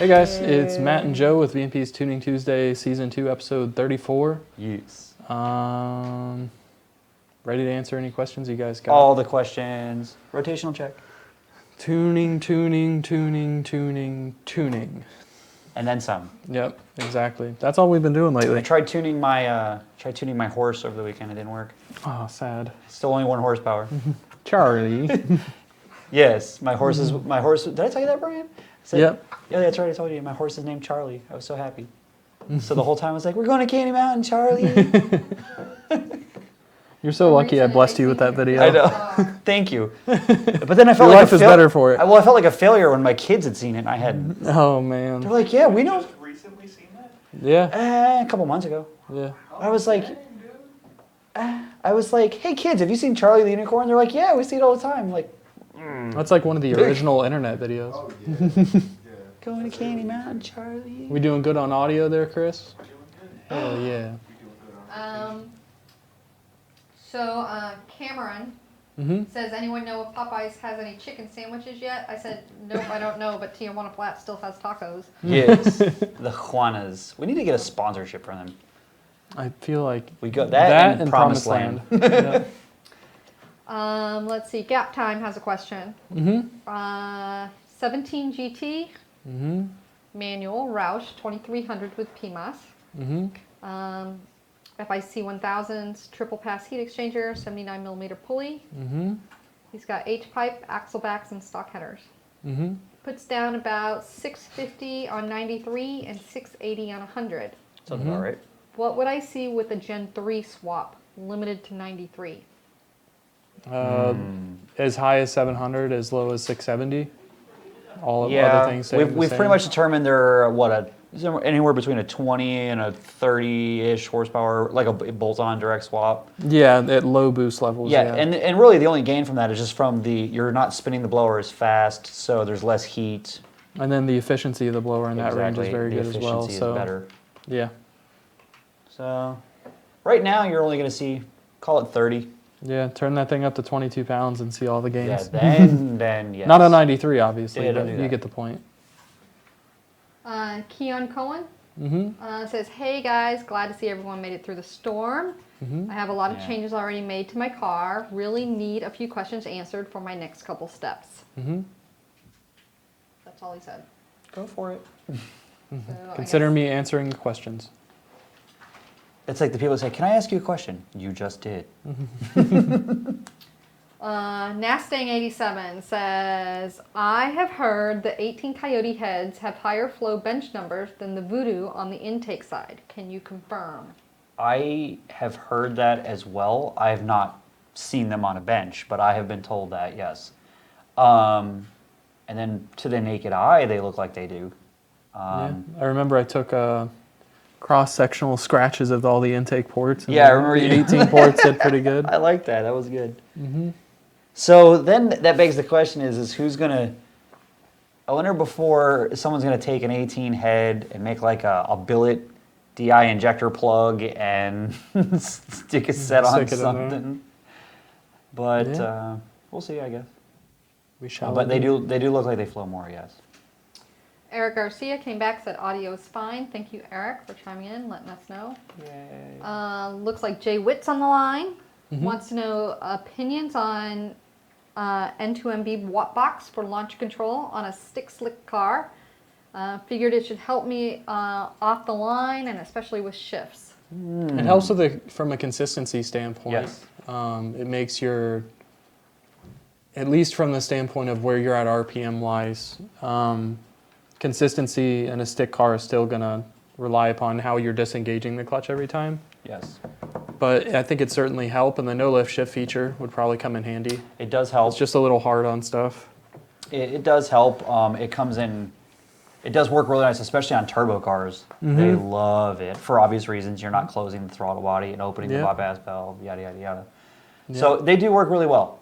Hey guys, it's Matt and Joe with VMP's Tuning Tuesday, Season 2, Episode 34. Yes. Ready to answer any questions you guys got? All the questions. Rotational check. Tuning, tuning, tuning, tuning, tuning. And then some. Yep, exactly. That's all we've been doing lately. I tried tuning my horse over the weekend. It didn't work. Oh, sad. Still only 1 horsepower. Charlie. Yes, my horse. Did I tell you that, Brian? Yep. Yeah, that's right. I told you. My horse is named Charlie. I was so happy. So the whole time I was like, "We're going to Candy Mountain, Charlie." You're so lucky I blessed you with that video. I know. Thank you. But then I felt Your like life is better for it. Well, I felt like a failure when my kids had seen it and I hadn't. Oh, man. They're like, "Yeah, we know." Just recently seen that? Yeah. A couple months ago. Yeah. I was like, "Hey kids, have you seen Charlie the Unicorn?" They're like, "Yeah, we see it all the time." I'm like, That's like one of the original internet videos. Oh, yeah. "Going to Candy Mountain, Charlie." We doing good on audio there, Chris? Hell yeah. Cameron Mm-hmm. says, anyone know if Popeyes has any chicken sandwiches yet? I said, nope, I don't know, but Tijuana Flat still has tacos. Yes, the Juanas. We need to get a sponsorship from them. I feel like We got that and Promised Land. Yep. Let's see, Gap Time has a question. Mm-hmm. 17 GT, Mm-hmm. manual, Roush, 2300 with PMAS. Mm-hmm. FIC 1000s, triple pass heat exchanger, 79 millimeter pulley. Mm-hmm. He's got H-pipe, axle backs, and stock headers. Mm-hmm. Puts down about 650 on 93 and 680 on 100. Sounds about right. What would I see with the Gen 3 swap, limited to 93? As high as 700, as low as 670. All of Yeah, other things staying the we've same. pretty much determined they're anywhere between a 20 and a 30-ish horsepower, like a bolt-on direct swap. Yeah, at low boost levels. Yeah, and really the only gain from that is just from you're not spinning the blower as fast, so there's less heat. And then the efficiency of the blower in that range is very the good as well. efficiency So is better. yeah, So right now you're only going to see, call it 30. yeah. Turn that thing up to 22 pounds and see all the Yeah, gains. then yes. Not a 93, obviously, Yeah, but don't do you that. get the point. Keon Cohen Mm-hmm. says, hey guys, glad to see everyone made it through the storm. Mm-hmm. I have a lot of Yeah. changes already made to my car. Really need a few questions answered for my next couple steps. Mm-hmm. That's all he said. Go for it. So I Consider guess- me answering the questions. It's like the people say, "Can I ask you a question?" You just did. Nastang87 says, I have heard the 18 Coyote heads have higher flow bench numbers than the Voodoo on the intake side. Can you confirm? I have heard that as well. I have not seen them on a bench, but I have been told that, yes. And then to the naked eye, they look like they do. Yeah. I remember I took cross-sectional scratches of all the intake ports. And Yeah, I remember the you- 18 ports did pretty good. I like that. That was good. Mm-hmm. So then that begs the question is who's going to... I wonder before someone's going to take an 18 head and make like a billet DI injector plug and stick a set on Stick it in there. something. But Yeah. we'll see, I guess. We shall. But they do look like they flow more, yes. Eric Garcia came back, said audio is fine. Thank you, Eric, for chiming in, letting us know. Yay. Looks like Jay Witt's on the line. Mm-hmm. Wants to know opinions on N2MB watt box for launch control on a stick slick car. Figured it should help me off the line and especially with shifts. It helps with from a consistency standpoint. Yes. It makes at least from the standpoint of where you're at RPM wise, consistency in a stick car is still going to rely upon how you're disengaging the clutch every time. Yes. But I think it certainly help, and the no lift shift feature would probably come in handy. It does help. It's just a little hard on stuff. It does help. It comes in. It does work really nice, especially on turbo cars. Mm-hmm. They love it for obvious reasons. You're not closing the throttle body and opening the Yeah. bypass valve, yada yada yada. Yeah. So they do work really well.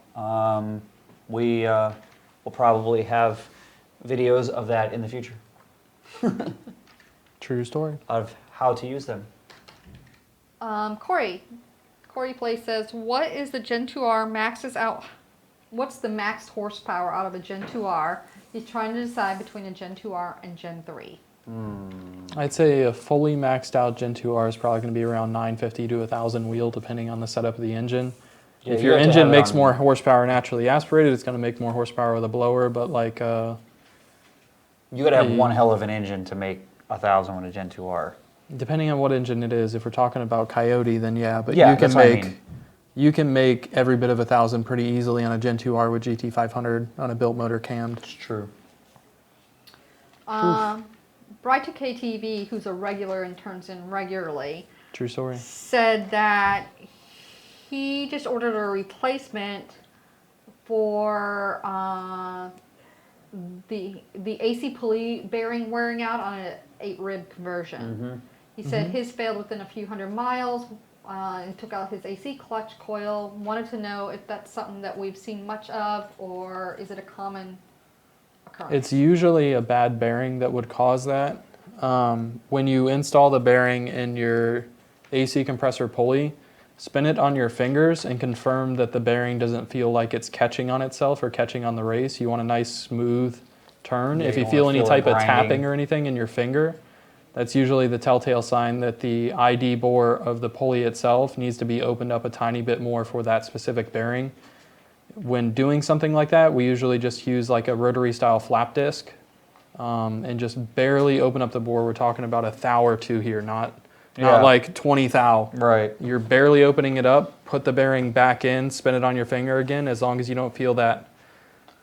We will probably have videos of that in the future True story. of how to use them. Corey Play says, what is the Gen 2R maxes out? What's the max horsepower out of a Gen 2R He's trying to decide between a Gen 2R and Gen 3. I'd say a fully maxed out Gen 2R is probably going to be around 950 to 1,000 wheel, depending on the setup of the engine. Yeah, If you your have to engine have it makes on- more horsepower naturally aspirated, it's going to make more horsepower with a blower, but like, You got to have the- one hell of an engine to make 1,000 with a Gen 2R. depending on what engine it is, if we're talking about Coyote, then yeah, but Yeah, you can that's what I make mean. you can make every bit of 1,000 pretty easily on a Gen 2R with GT500 on a built motor cammed. It's true. Bright2 KTV, who's a regular and turns in regularly, True story. said that he just ordered a replacement for the AC pulley bearing wearing out on an 8-rib conversion. He said his failed within a few hundred miles and took out his AC clutch coil. Wanted to know if that's something that we've seen much of, or is it a common occurrence? It's usually a bad bearing that would cause that. When you install the bearing in your AC compressor pulley, spin it on your fingers and confirm that the bearing doesn't feel like it's catching on itself or catching on the race. You want a nice smooth turn. Yeah, If you you don't feel wanna any feel it type of grinding. tapping or anything in your finger, that's usually the telltale sign that the ID bore of the pulley itself needs to be opened up a tiny bit more for that specific bearing. When doing something like that, we usually just use like a rotary style flap disc and just barely open up the bore. We're talking about a thou or two here, not Yeah. like 20 thou. Right. You're barely opening it up, put the bearing back in, spin it on your finger again, as long as you don't feel that.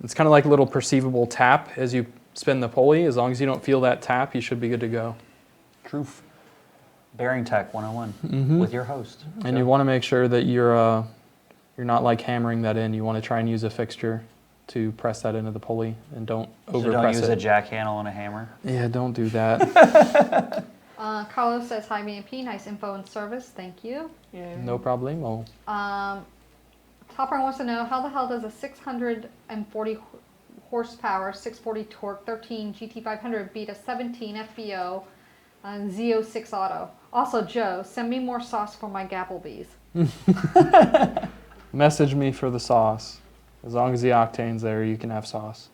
It's kind of like a little perceivable tap as you spin the pulley. As long as you don't feel that tap, you should be good to go. Truth. Bearing Tech 101 with your host. And you want to make sure that you're not like hammering that in. You want to try and use a fixture to press that into the pulley and don't So overpress don't use it. a jack handle and a hammer. Yeah, don't do that. Carlos says, hi BMP, nice info and service, thank you. No problemo. Topper wants to know, how the hell does a 640 horsepower, 640 torque, 13 GT500 beat a 17 FBO Z06 Auto? Also, Joe, send me more sauce for my Gapplebees. Message me for the sauce. As long as the octane's there, you can have sauce.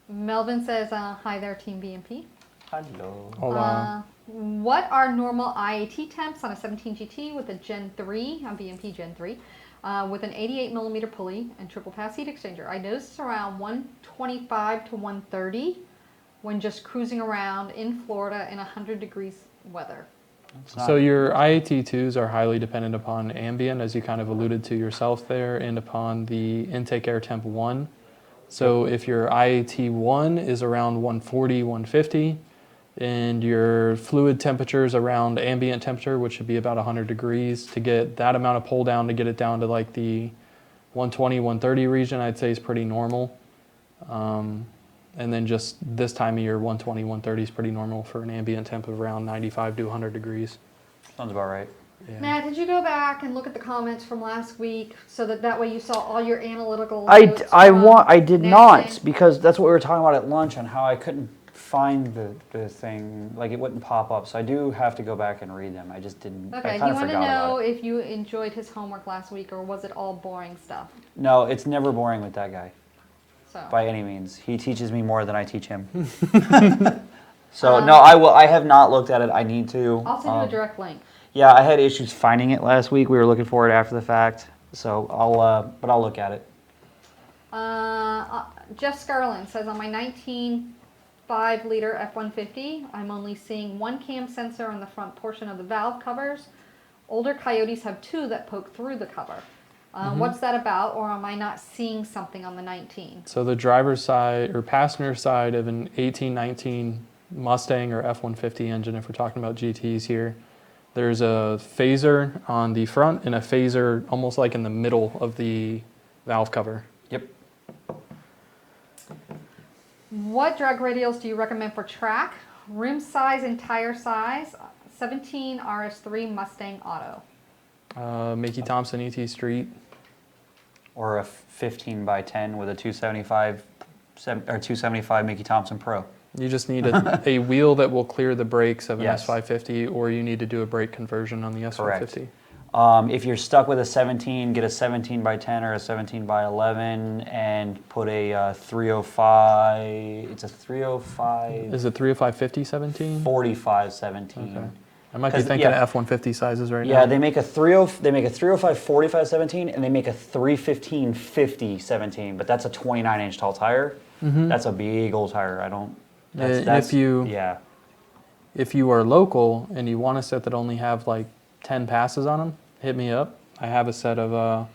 Melvin says, hi there, Team BMP. Hello. Hola. What are normal IAT temps on a 17 GT with a Gen 3, on BMP Gen 3, with an 88 millimeter pulley and triple pass heat exchanger? I noticed it's around 125 to 130 when just cruising around in Florida in 100 degrees weather. So your IAT2s are highly dependent upon ambient, as you kind of alluded to yourself there, and upon the intake air temp 1. So if your IAT1 is around 140, 150, and your fluid temperature is around ambient temperature, which should be about 100 degrees, to get that amount of pull down to get it down to like the 120, 130 region, I'd say is pretty normal. And then just this time of year, 120, 130 is pretty normal for an ambient temp of around 95 to 100 degrees. Sounds about right. Yeah. Matt, did you go back and look at the comments from last week so that way you saw all your analytical I notes from did Nancy? not, because that's what we were talking about at lunch on how I couldn't find the thing, like it wouldn't pop up. So I do have to go back and read them. I just didn't. Okay, I do kind you of want to forgot know about it. if you enjoyed his homework last week, or was it all boring stuff? No, it's never boring with that guy So, by any means. He teaches me more than I teach him. So no, I will. I have not looked at it. I need to. I'll send you a direct link. Yeah, I had issues finding it last week. We were looking for it after the fact. So I'll look at it. Jeff Scarlin says, on my 19 5-liter F-150, I'm only seeing one cam sensor on the front portion of the valve covers. Older Coyotes have two that poke through the cover. What's that about, or am I not seeing something on the 19? So the driver's side or passenger side of an 1819 Mustang or F-150 engine, if we're talking about GTs here, there's a phaser on the front and a phaser almost like in the middle of the valve cover. Yep. What drag radials do you recommend for track? Rim size and tire size, 17 RS3 Mustang Auto. Mickey Thompson ET Street. Or a 15 by 10 with a 275 Mickey Thompson Pro. You just need a wheel that will clear the brakes of an Yes. S550, or you need to do a brake conversion on the S550. If you're stuck with a 17, get a 17 by 10 or a 17 by 11 and put a 305. It's a 305. Is it 305/50 17? 45 17. Okay. I might be 'Cause, thinking yeah. of F-150 sizes right now. Yeah, they make a 305 45 17 and they make a 315 50 17, but that's a 29-inch tall tire. That's a big old tire. I don't. That's, yeah. If you are local and you want a set that only have like 10 passes on them, hit me up. I have a set of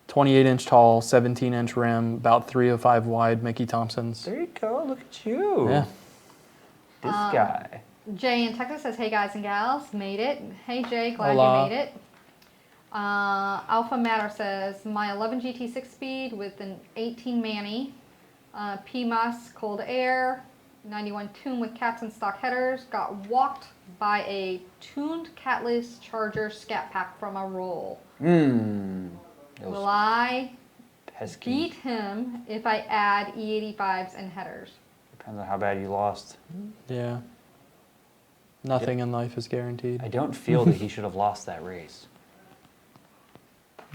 28-inch tall, 17-inch rim, about 305 wide Mickey Thompsons. There you go. Look at you. Yeah. This guy. Jay in Texas says, hey guys and gals, made it. Hey Jay, glad Hola. you made it. Alpha Matter says, my 11 GT 6-speed with an 18 Manny, PMAS cold air, 91 tune with cats and stock headers, got walked by a tuned catless charger scat pack from a roll. Will I Pesky. beat him if I add E85s and headers? Depends on how bad you lost. Yeah. Nothing in life is guaranteed. I don't feel that he should have lost that race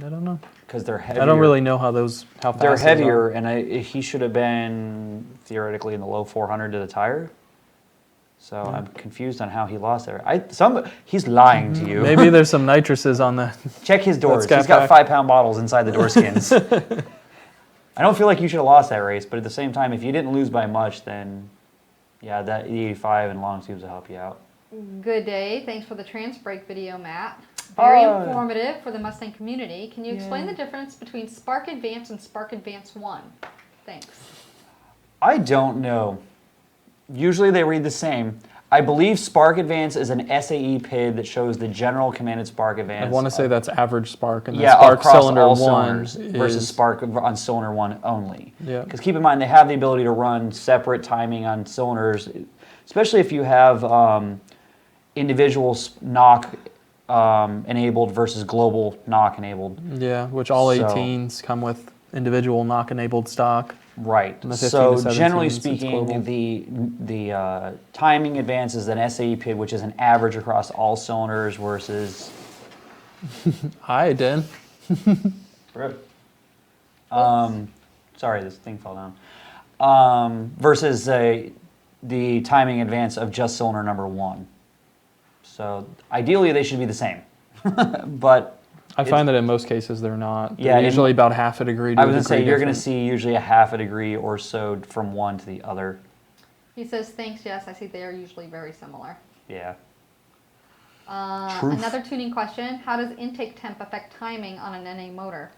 I don't know. because they're heavier. I don't really know how fast They're those heavier, are. and he should have been theoretically in the low 400 to the tire. So I'm confused on how he lost there. He's lying to you. Maybe there's some nitruses on the. Check his doors. Scat He's got pack. 5-pound bottles inside the door skins. I don't feel like you should have lost that race, but at the same time, if you didn't lose by much, then yeah, that E85 and long tubes will help you out. Good day. Thanks for the trans brake video, Matt. Very Oh. informative for the Mustang community. Can you explain the difference between Spark Advance and Spark Advance 1? Thanks. I don't know. Usually they read the same. I believe Spark Advance is an SAE PID that shows the general commanded spark advance. I want to say that's average spark, and yeah, the spark across cylinder all 1 cylinders versus is, spark on cylinder 1 only. Yeah. Because keep in mind, they have the ability to run separate timing on cylinders, especially if you have individual knock enabled versus global knock enabled. Yeah, which all So- 18s come with individual knock-enabled stock. Right. And the 15 So to 17s, generally it's speaking, global. the timing advance is an SAE PID, which is an average across all cylinders versus. Hi, Dan. Sorry, this thing fell down. Versus the timing advance of just cylinder number 1. So ideally, they should be the same, but. I find that in most cases they're not. They're Yeah, usually about half a degree to I a was going to say, degree you're going to different. see usually a half a degree or so from one to the other. He says, thanks, yes, I see they are usually very similar. Yeah. Truth. Another tuning question, how does intake temp affect timing on an NA motor?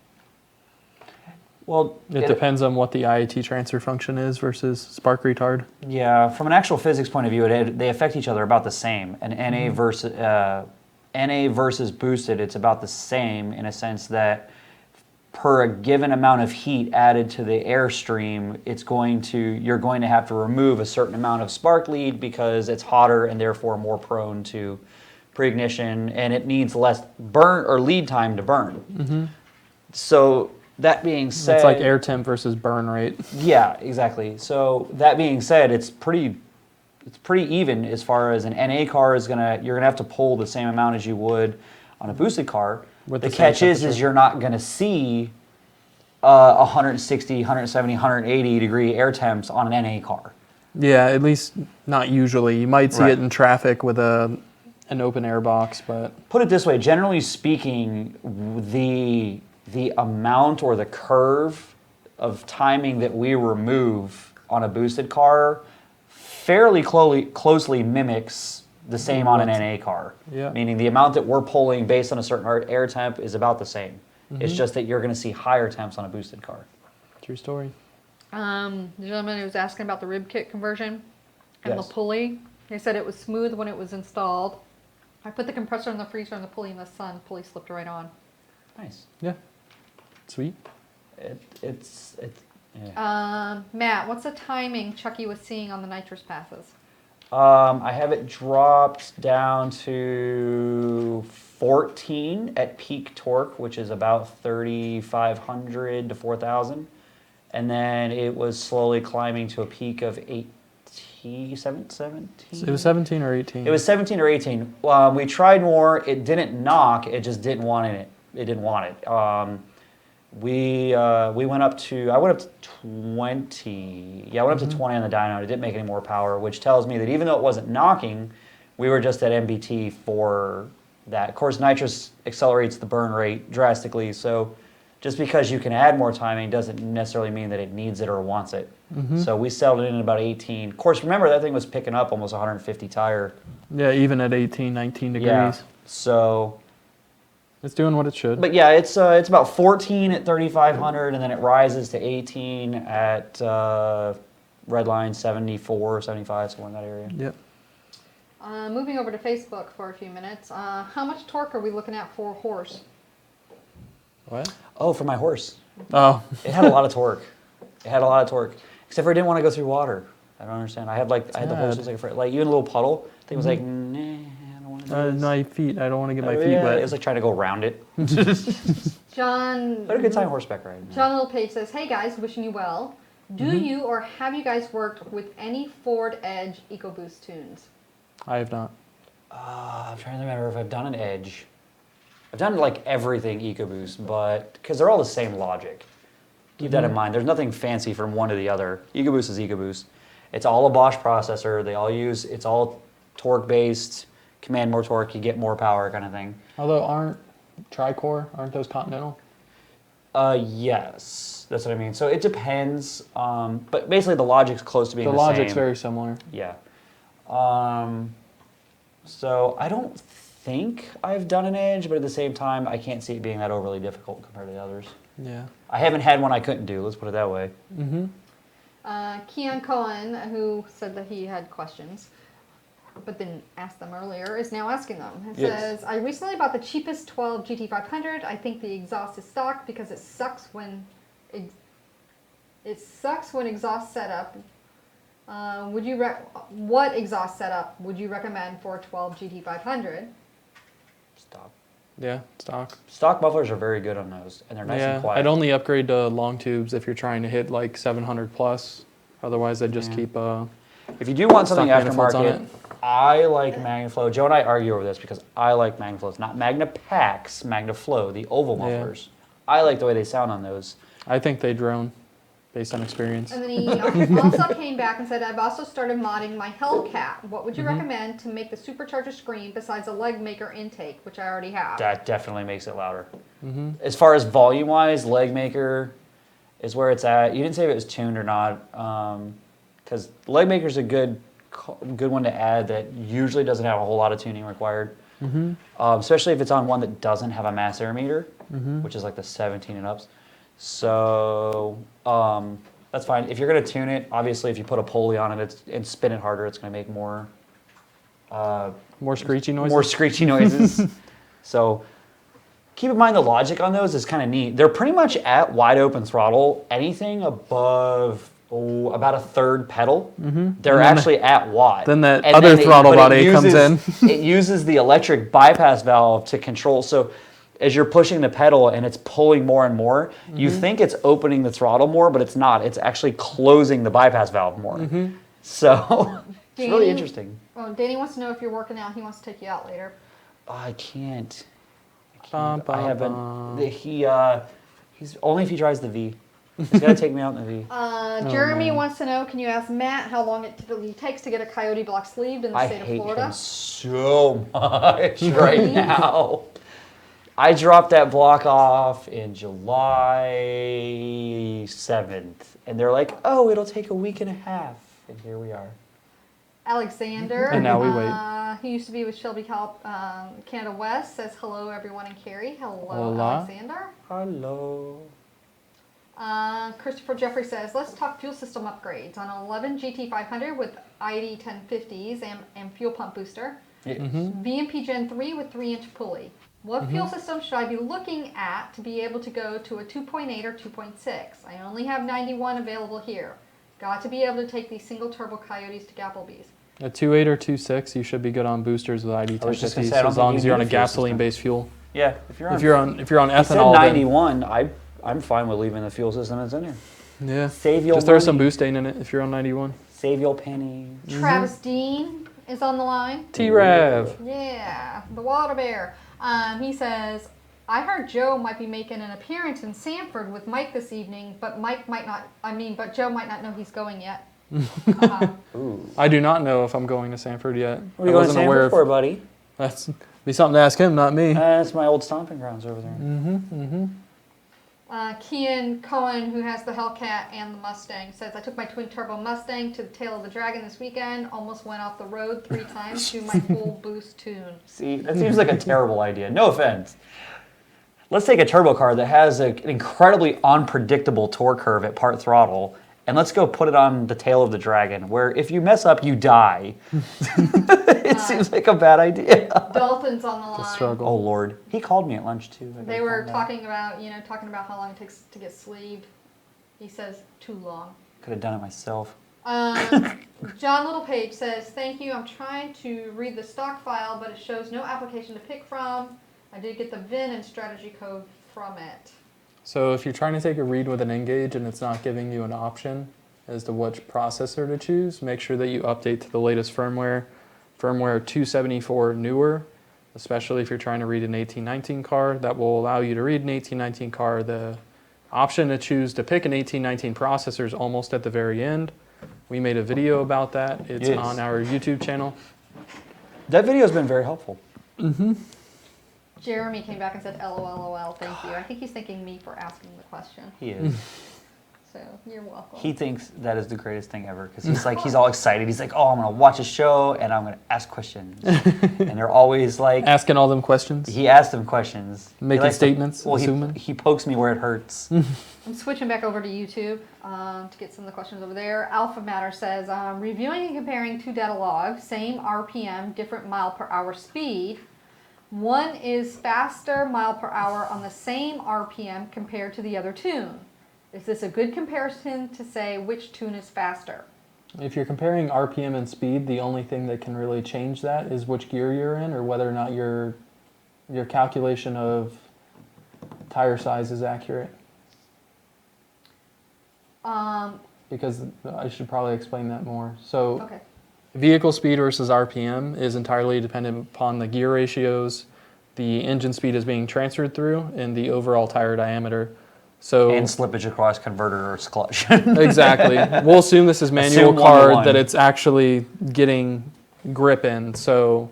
Well, It depends on what the IAT transfer function is versus spark retard. Yeah, from an actual physics point of view, they affect each other about the same. And NA versus boosted, it's about the same in a sense that per a given amount of heat added to the airstream, you're going to have to remove a certain amount of spark lead because it's hotter and therefore more prone to pre-ignition, and it needs less burn or lead time to burn. So that being said, It's like air temp versus burn rate. yeah, exactly. So that being said, it's pretty even as far as an NA car you're gonna have to pull the same amount as you would on a boosted car. With The the same catch is temperature. you're not gonna see 160, 170, 180 degree air temps on an NA car. Yeah, at least not usually. You might see Right. it in traffic with an open air box, but Put it this way, generally speaking, the amount or the curve of timing that we remove on a boosted car fairly closely mimics the same on an NA car. Yeah. Meaning the amount that we're pulling based on a certain air temp is about the same. It's just that you're going to see higher temps on a boosted car. true story. The gentleman who was asking about the rib kit conversion and Yes. the pulley, he said it was smooth when it was installed. I put the compressor in the freezer and the pulley in the sun, the pulley slipped right on. Nice. Yeah. Sweet. It's yeah. Matt, what's the timing Chucky was seeing on the nitrous passes? I have it dropped down to 14 at peak torque, which is about 3,500 to 4,000. And then it was slowly climbing to a peak of 18 17? It was 17 or 18. It was 17 or 18. We tried more. It didn't knock. It just didn't want it. It didn't want it. We went up to, I went up to 20. Yeah, I went up to 20 on the dyno. It didn't make any more power, which tells me that even though it wasn't knocking, we were just at MBT for that. Of course, nitrous accelerates the burn rate drastically, so just because you can add more timing doesn't necessarily mean that it needs it or wants it. So we settled it in about 18. Of course, remember that thing was picking up almost 150 tire. Yeah, even at 18, 19 degrees. Yeah, so... It's doing what it should. But yeah, it's about 14 at 3,500, and then it rises to 18 at redline 74, 75, somewhere in that area. Yep. Moving over to Facebook for a few minutes. How much torque are we looking at for a horse? What? Oh, for my horse. Oh. It had a lot of torque. It had a lot of torque, except for it didn't want to go through water. I don't understand. I had the horse was like even a little puddle. Thing was like, nah, I don't want to do this. My feet. I don't want to get my feet Yeah, wet. it was like trying to go around it. John. But a good time horseback ride. John Littlepage says, "Hey guys, wishing you well. Do you or have you guys worked with any Ford Edge EcoBoost tunes?" I have not. I'm trying to remember if I've done an Edge. I've done like everything EcoBoost, but because they're all the same logic. Keep that in mind. There's nothing fancy from one to the other. EcoBoost is EcoBoost. It's all a Bosch processor. It's all torque based. Command more torque, you get more power, kind of thing. Although aren't those Continental? Yes, that's what I mean. So it depends, but basically the logic's close to being the same. The logic's very similar. Yeah. So I don't think I've done an Edge, but at the same time, I can't see it being that overly difficult compared to the others. Yeah. I haven't had one I couldn't do, let's put it that way. Keon Cohen, who said that he had questions, but didn't ask them earlier, is now asking them. It says, "I recently bought the cheapest 12 GT500. I think the exhaust is stock because it sucks when exhaust setup. What exhaust setup would you recommend for a 12 GT500? Stock. Yeah, stock. Stock mufflers are very good on those, and they're nice and quiet. I'd only upgrade to long tubes if you're trying to hit like 700 plus. Otherwise, I'd just keep If you do want something stock manifolds on aftermarket, it. I like MagnaFlow. Joe and I argue over this because I like MagnaFlows, not MagnaPacks, MagnaFlow, the oval mufflers. I like the way they sound on those. I think they drone, based on experience. And then he also came back and said, "I've also started modding my Hellcat. What would you recommend to make the Supercharger scream besides a leg maker intake, which I already have?" That definitely makes it louder. As far as volume-wise, leg maker is where it's at. You didn't say if it was tuned or not, because leg maker's a good one to add that usually doesn't have a whole lot of tuning required. Especially if it's on one that doesn't have a mass air meter, which is like the 17 and ups. So that's fine. If you're going to tune it, obviously if you put a pulley on it and spin it harder, it's going to make more screechy noises? More screechy noises. So keep in mind the logic on those is kind of neat. They're pretty much at wide open throttle. Anything above about a third pedal, they're actually at watt. Then that other throttle body comes in. It uses the electric bypass valve to control. So as you're pushing the pedal and it's pulling more and more, you think it's opening the throttle more, but it's not. It's actually closing the bypass valve more. So it's really interesting. Well, Danny wants to know if you're working out. He wants to take you out later. I can't. Bum, I bum, haven't. bum. He's only if he drives the V. He's got to take me out in the V. Jeremy wants to know, can you ask Matt how long it typically takes to get a coyote block sleeved in the state of Florida? I hate him so much right now. I dropped that block off in July 7th, and they're like, "Oh, it'll take a week and a half," and here we are. Alexander, And now we wait. He used to be with Shelby Canada West, says hello everyone in Cary. Hello, Hola. Alexander. Hello. Christopher Jeffrey says, let's talk fuel system upgrades on 11 GT500 with ID 1050s and fuel pump booster. VMP Gen 3 with 3-inch pulley. What fuel system should I be looking at to be able to go to a 2.8 or 2.6? I only have 91 available here. Got to be able to take these single turbo Coyotes to Gapplebees. A 2.8 or 2.6, you should be good on boosters with ID I was just gonna 1050s say, I don't as long think as you you're on need a a fuel gasoline-based fuel. Yeah, if you're on If you're on He said ethanol, then 91. I'm fine with leaving the fuel system that's in there. yeah, Save your just throw money. some boostane in it if you're on 91. Save your pennies. Travis Dean is on the line. T-Rav. Yeah, the water bear. He says, I heard Joe might be making an appearance in Sanford with Mike this evening, but but Joe might not know he's going yet. Ooh. I do not know if I'm going to Sanford yet. What are you going to Sanford for, buddy? That's be something to ask him, not me. That's my old stomping grounds over there. Kian Cohen, who has the Hellcat and the Mustang, says, I took my twin turbo Mustang to the Tail of the Dragon this weekend, almost went off the road 3 times to my full boost tune. See, that seems like a terrible idea. No offense. Let's take a turbo car that has an incredibly unpredictable torque curve at part throttle, and let's go put it on the Tail of the Dragon, where if you mess up, you die. It seems like a bad idea. Dalton's on the line. The struggle. Oh Lord, he called me at lunch too. They were talking about how long it takes to get sleeved. He says, too long. Could have done it myself. John Littlepage says, thank you. I'm trying to read the stock file, but it shows no application to pick from. I did get the VIN and strategy code from it. So if you're trying to take a read with an N-Gauge and it's not giving you an option as to which processor to choose, make sure that you update to the latest firmware 274 newer, especially if you're trying to read an 1819 car. That will allow you to read an 1819 car. The option to choose to pick an 1819 processor is almost at the very end. We made a video about that. It's Yes. on our YouTube channel. That video has been very helpful. Jeremy came back and said, LOL, thank you. I think he's thanking me for asking the question. He is. So you're welcome. He thinks that is the greatest thing ever because he's all excited. He's like, oh, I'm gonna watch a show and I'm gonna ask questions, and they're always like Asking all them questions. He asked them questions, Making He likes to- statements, well, assuming. he pokes me where it hurts. I'm switching back over to YouTube to get some of the questions over there. Alpha Matter says, reviewing and comparing 2 data logs, same RPM, different mile per hour speed. One is faster mile per hour on the same RPM compared to the other tune. Is this a good comparison to say which tune is faster? If you're comparing RPM and speed, the only thing that can really change that is which gear you're in or whether or not your calculation of tire size is accurate. Because I should probably explain that more. So Okay. vehicle speed versus RPM is entirely dependent upon the gear ratios, the engine speed is being transferred through, and the overall tire diameter. So And slippage across converter or clutch. exactly. We'll assume this is manual Assume car 1-to-1. that it's actually getting grip in. So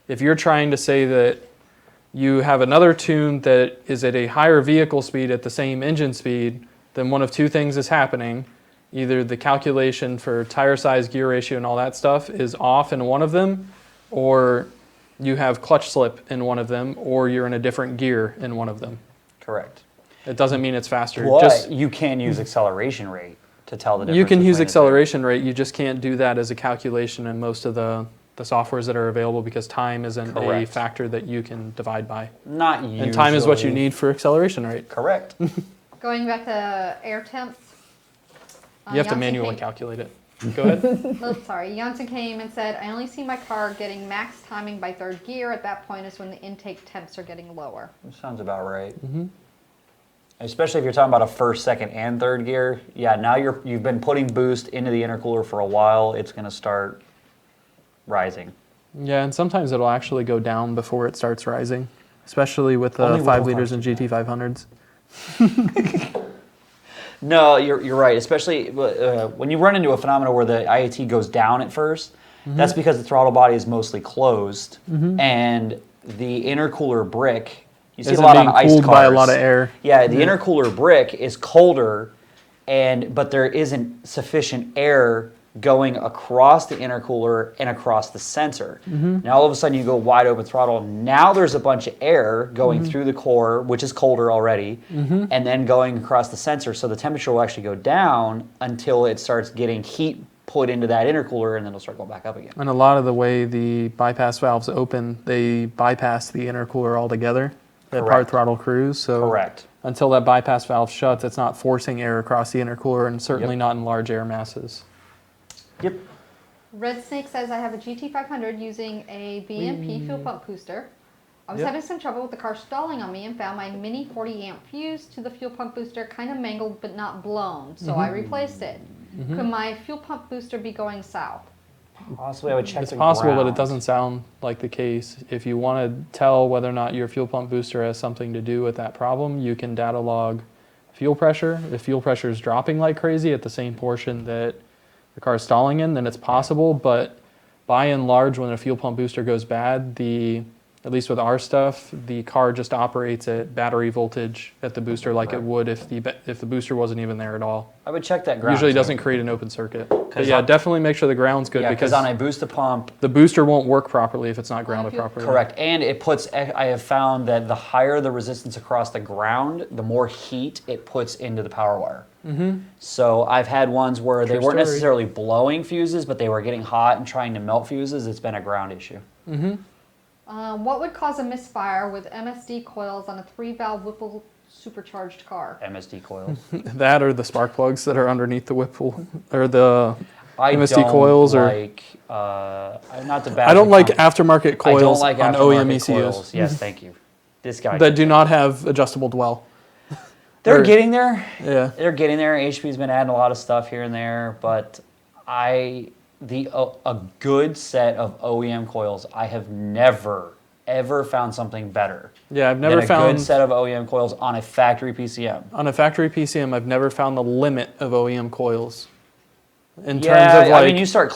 if you're trying to say that you have another tune that is at a higher vehicle speed at the same engine speed, then one of 2 things is happening. Either the calculation for tire size, gear ratio, and all that stuff is off in one of them, or you have clutch slip in one of them, or you're in a different gear in one of them. Correct. It doesn't mean it's faster. But you can use acceleration rate to tell the difference. You can use between the two. acceleration rate, you just can't do that as a calculation in most of the softwares that are available because time isn't a Correct. factor that you can divide by. Not usually. And time is what you need for acceleration rate. Correct. Going back to air temps. You have to Janssen manually came- calculate it. Go ahead. Oh, sorry. Janssen came and said, I only see my car getting max timing by 3rd gear. At that point is when the intake temps are getting lower. Sounds about right. Especially if you're talking about a 1st, 2nd, and 3rd gear. Yeah, now you've been putting boost into the intercooler for a while. It's going to start rising. Yeah, and sometimes it'll actually go down before it starts rising, especially with Only the with 5 low liters and carbs. GT500s. No, you're right. Especially when you run into a phenomenon where the IAT goes down at first, that's because the throttle body is mostly closed, and the intercooler brick. You see it a Isn't lot on being ice cooled cars. by a lot of air. Yeah, the intercooler brick is colder, but there isn't sufficient air going across the intercooler and across the sensor. Now all of a sudden you go wide open throttle. Now there's a bunch of air going through the core, which is colder already, and then going across the sensor. So the temperature will actually go down until it starts getting heat put into that intercooler, and then it'll start going back up again. And a lot of the way the bypass valves open, they bypass the intercooler altogether at part Correct. throttle cruise. So Correct. until that bypass valve shuts, it's not forcing air across the intercooler, and certainly Yep. not in large air masses. Yep. Red Snake says, I have a GT500 using a BMP fuel pump booster. I was Yep. having some trouble with the car stalling on me and found my mini 40 amp fuse to the fuel pump booster kind of mangled but not blown, so I replaced it. Could my fuel pump booster be going south? Possibly, I would check It's the possible, but it ground. doesn't sound like the case. If you want to tell whether or not your fuel pump booster has something to do with that problem, you can data log fuel pressure. If fuel pressure is dropping like crazy at the same portion that the car is stalling in, then it's possible. But by and large, when a fuel pump booster goes bad, at least with our stuff, the car just operates at battery voltage at the booster like it would if the booster wasn't even there at all. I would check that ground. Usually too. doesn't create an open circuit. But 'Cause yeah, definitely make sure the ground's good Yeah, because because on a booster pump, the booster won't work properly if it's not grounded fuel- properly. correct, and it puts. I have found that the higher the resistance across the ground, the more heat it puts into the power wire. Mm-hmm. So I've had ones where they True weren't story. necessarily blowing fuses, but they were getting hot and trying to melt fuses. It's been a ground issue. What would cause a misfire with MSD coils on a 3-valve Whipple supercharged car? MSD coils. That or the spark plugs that are underneath the Whipple or the I MSD don't coils or like. Not the bad. I don't like aftermarket I coils don't like on aftermarket OEM ECUs coils. Yes, thank you. This guy. that do not have adjustable dwell. They're or- getting there. Yeah. They're getting there. HP's been adding a lot of stuff here and there, but a good set of OEM coils. I have never ever found something better. Yeah, I've than never a found good set of OEM coils on a factory PCM. on a factory PCM. I've never found the limit of OEM coils. In terms Yeah, of like I mean, you start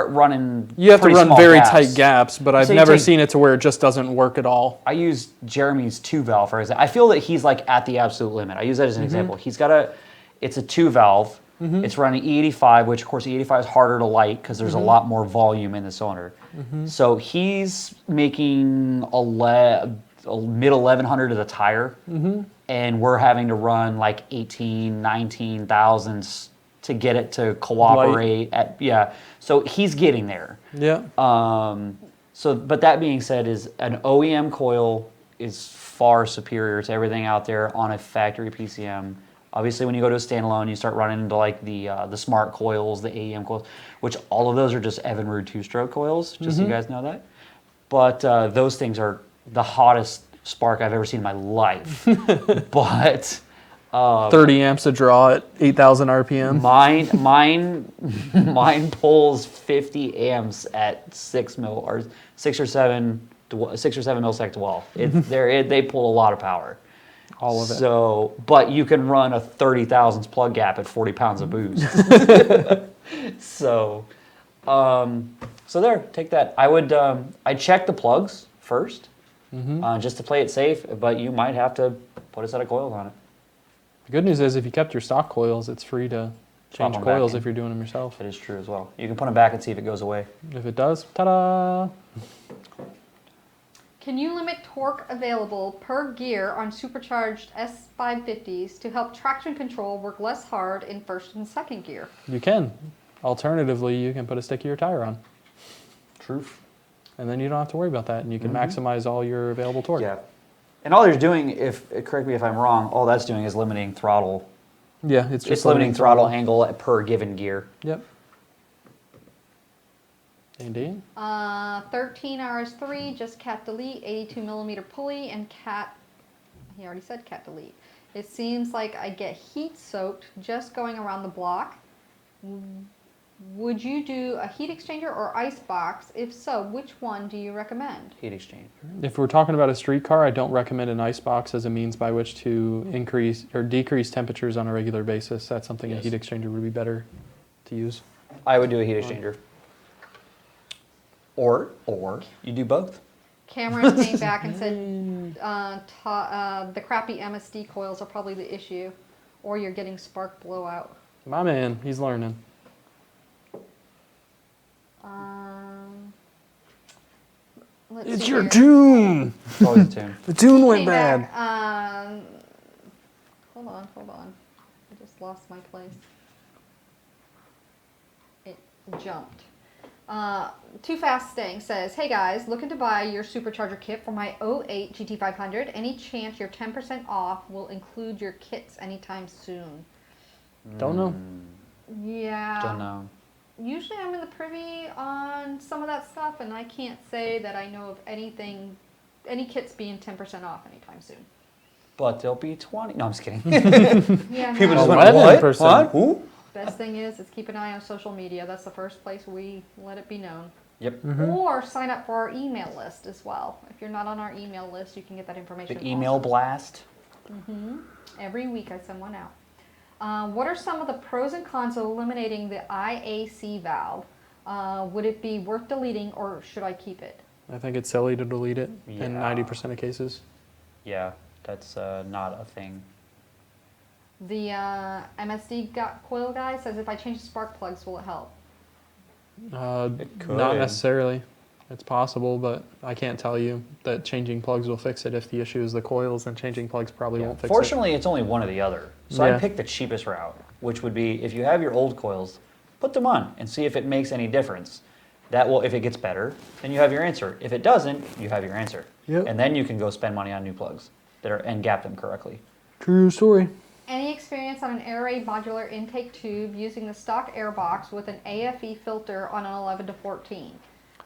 running. you have to pretty run small very gaps. tight gaps, but I've So you never take- seen it to where it just doesn't work at all. I use Jeremy's 2-valve for example. I feel that he's like at the absolute limit. I use that as an example. He's got it's a 2-valve. It's running E85, which of course E85 is harder to light because there's a lot more volume in the cylinder. So he's making a mid 1100 to the tire, and we're having to run like 18, 19 thousandths to get it to cooperate So he's getting there. Yeah. But that being said, is an OEM coil is far superior to everything out there on a factory PCM. Obviously, when you go to a standalone, you start running into like the smart coils, the AEM coils, which all of those are just Evinrude 2-stroke coils, just so you guys know that. But those things are the hottest spark I've ever seen in my life. But 30 amps a draw at 8,000 RPM. mine pulls 50 amps at 6 or 7 millisecond dwell. They pull a lot of power. All of it. So, but you can run a 30 thousandths plug gap at 40 pounds of boost. So there, take that. I'd check the plugs first, just to play it safe. But you might have to put a set of coils on it. The good news is if you kept your stock coils, it's free to Swap change them back coils in. if you're doing them yourself. That is true as well. You can put them back and see if it goes away. If it does, ta-da! Can you limit torque available per gear on supercharged S550s to help traction control work less hard in first and second gear? You can. Alternatively, you can put a stickier tire on. Truth. And then you don't have to worry about that, and you can maximize all your available torque. Yeah. And all they're doing, correct me if I'm wrong, all that's doing is limiting throttle. Yeah, it's just It's limiting throttle angle per given gear. Yep. Indeed. 13 RS3, just cat delete, 82 millimeter pulley, and cat, he already said cat delete. It seems like I get heat soaked just going around the block. Would you do a heat exchanger or ice box? If so, which one do you recommend? Heat exchange. If we're talking about a street car, I don't recommend an ice box as a means by which to increase or decrease temperatures on a regular basis. That's something a heat exchanger would be better to use. I would do a heat exchanger. Or you do both. Cameron came back and said the crappy MSD coils are probably the issue, or you're getting spark blowout. My man, he's learning. Let's It's see your here. tune! It's always a tune. The tune went Came bad. back, hold on. I just lost my place. It jumped. Too Fast Staying says, hey guys, looking to buy your supercharger kit for my 08 GT500. Any chance your 10% off will include your kits anytime soon? Don't know. Yeah. Don't know. Usually I'm in the privy on some of that stuff, and I can't say that I know of any kits being 10% off anytime soon. But they'll be 20. No, I'm just kidding. Yeah, People no. just went, 11%. what? Who? Best thing is keep an eye on social media. That's the first place we let it be known. Yep. Or sign up for our email list as well. If you're not on our email list, you can get that information. The email blast. Every week I send one out. What are some of the pros and cons of eliminating the IAC valve? Would it be worth deleting or should I keep it? I think it's silly to delete it in Yeah. 90% of cases. Yeah, that's not a thing. The MSD coil guy says if I change the spark plugs, will it help? could. Not necessarily. It's possible, but I can't tell you that changing plugs will fix it. If the issue is the coils, then changing plugs probably won't fix Fortunately, it's only one or the other. So Yeah. I picked the cheapest route, which would be if you have your old coils, put them on and see if it makes any difference. That will, if it gets better, then you have your answer. If it doesn't, you have your answer. Yep. And then you can go spend money on new plugs that are and gap them correctly. it. True story. Any experience on an air modular intake tube using the stock air box with an AFE filter on an 11 to 14?